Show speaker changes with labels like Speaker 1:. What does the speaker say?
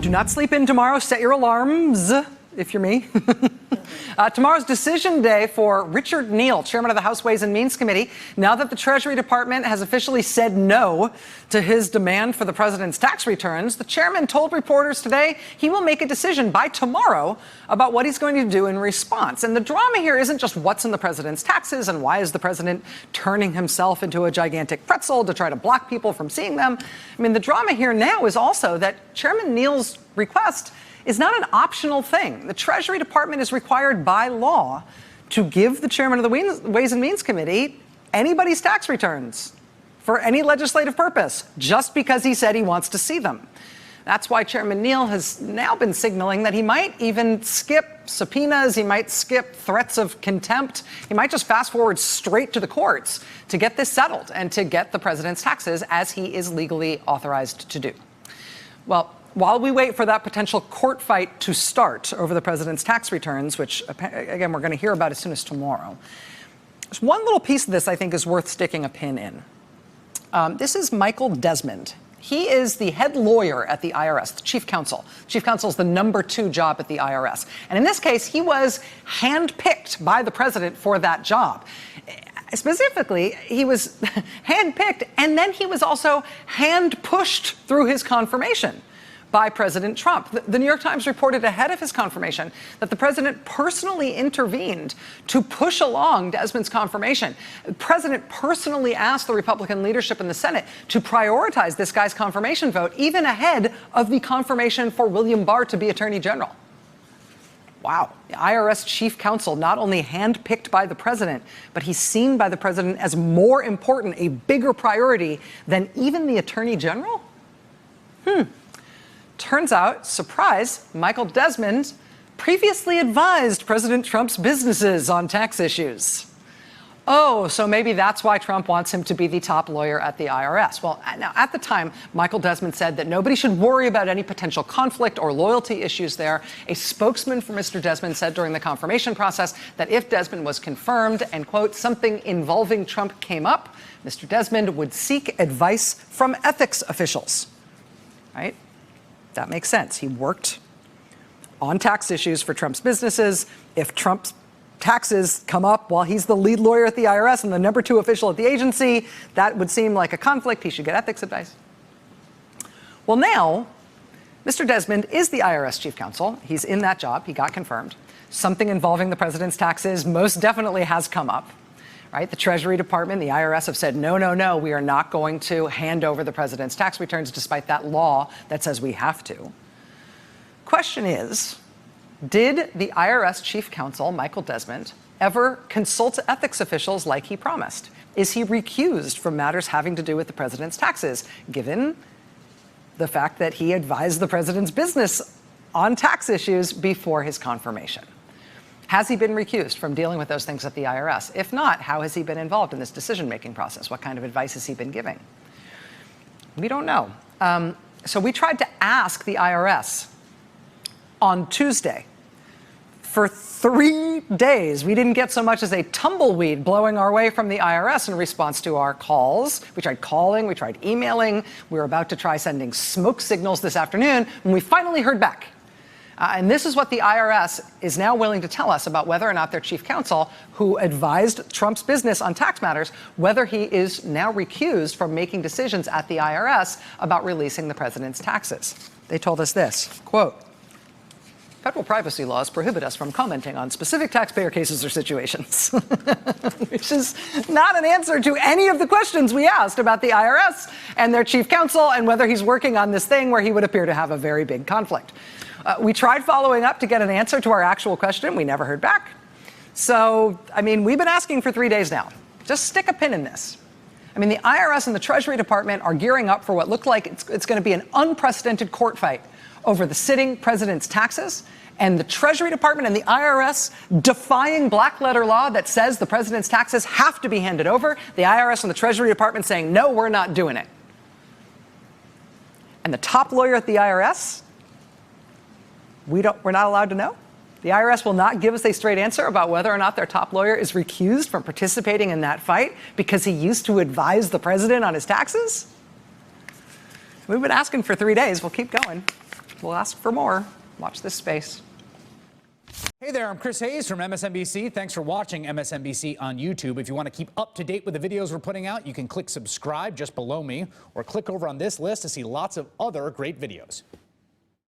Speaker 1: Do not sleep in tomorrow. Set your alarms, if you're me. Tomorrow's decision day for Richard Neal, chairman of the House Ways and Means Committee. Now that the Treasury Department has officially said no to his demand for the president's tax returns, the chairman told reporters today he will make a decision by tomorrow about what he's going to do in response. And the drama here isn't just what's in the president's taxes and why is the president turning himself into a gigantic pretzel to try to block people from seeing them. I mean, the drama here now is also that Chairman Neal's request is not an optional thing. The Treasury Department is required by law to give the chairman of the Ways and Means Committee anybody's tax returns for any legislative purpose, just because he said he wants to see them. That's why Chairman Neal has now been signaling that he might even skip subpoenas, he might skip threats of contempt, he might just fast forward straight to the courts to get this settled and to get the president's taxes as he is legally authorized to do. Well, while we wait for that potential court fight to start over the president's tax returns, which, again, we're going to hear about as soon as tomorrow, there's one little piece of this I think is worth sticking a pin in. This is Michael Desmond. He is the head lawyer at the IRS, the chief counsel. Chief counsel is the #2 job at the IRS. And in this case, he was handpicked by the president for that job. Specifically, he was handpicked, and then he was also hand-pushed through his confirmation by President Trump. The New York Times reported ahead of his confirmation that the president personally intervened to push along Desmond's confirmation. The president personally asked the Republican leadership in the Senate to prioritize this guy's confirmation vote, even ahead of the confirmation for William Barr to be Attorney General. Wow. The IRS chief counsel not only handpicked by the president, but he's seen by the president as more important, a bigger priority than even the Attorney General? Turns out, surprise, Michael Desmond previously advised President Trump's businesses on tax issues. Oh, so maybe that's why Trump wants him to be the top lawyer at the IRS. Well, now, at the time, Michael Desmond said that nobody should worry about any potential conflict or loyalty issues there. A spokesman for Mr. Desmond said during the confirmation process that if Desmond was confirmed and, quote, something involving Trump came up, Mr. Desmond would seek advice from ethics officials, right? That makes sense. He worked on tax issues for Trump's businesses. If Trump's taxes come up while he's the lead lawyer at the IRS and the #2 official at the agency, that would seem like a conflict. He should get ethics advice. Well, now, Mr. Desmond is the IRS chief counsel. He's in that job. He got confirmed. Something involving the president's taxes most definitely has come up. Right? The Treasury Department, the IRS have said, no, no, no, we are not going to hand over the president's tax returns despite that law that says we have to. Question is, did the IRS chief counsel, Michael Desmond, ever consult ethics officials like he promised? Is he recused from matters having to do with the president's taxes, given the fact that he advised the president's business on tax issues before his confirmation? Has he been recused from dealing with those things at the IRS? If not, how has he been involved in this decision-making process? What kind of advice has he been giving? We don't know. So we tried to ask the IRS on Tuesday. For 3 days, we didn't get so much as a tumbleweed blowing our way from the IRS in response to our calls. We tried calling, we tried emailing. We were about to try sending smoke signals this afternoon when we finally heard back. And this is what the IRS is now willing to tell us about whether or not their chief counsel, who advised Trump's business on tax matters, whether he is now recused from making decisions at the IRS about releasing the president's taxes. They told us this, quote, federal privacy laws prohibit us from commenting on specific taxpayer cases or situations, which is not an answer to any of the questions we asked about the IRS and their chief counsel and whether he's working on this thing where he would appear to have a very big conflict. We tried following up to get an answer to our actual question. We never heard back. So, I mean, we've been asking for 3 days now. Just stick a pin in this. I mean, the IRS and the Treasury Department are gearing up for what looked like it's going to be an unprecedented court fight over the sitting president's taxes, and the Treasury Department and the IRS defying black-letter law that says the president's taxes have to be handed over. The IRS and the Treasury Department saying, no, we're not doing it. And the top lawyer at the IRS, we're not allowed to know. The IRS will not give us a straight answer about whether or not their top lawyer is recused from participating in that fight because he used to advise the president on his taxes. We've been asking for 3 days. We'll keep going. We'll ask for more. Watch this space.
Speaker 2: Hey there, I'm Chris Hayes from MSNBC. Thanks for watching MSNBC on YouTube. If you want to keep up to date with the videos we're putting out, you can click subscribe just below me or click over on this list to see lots of other great videos.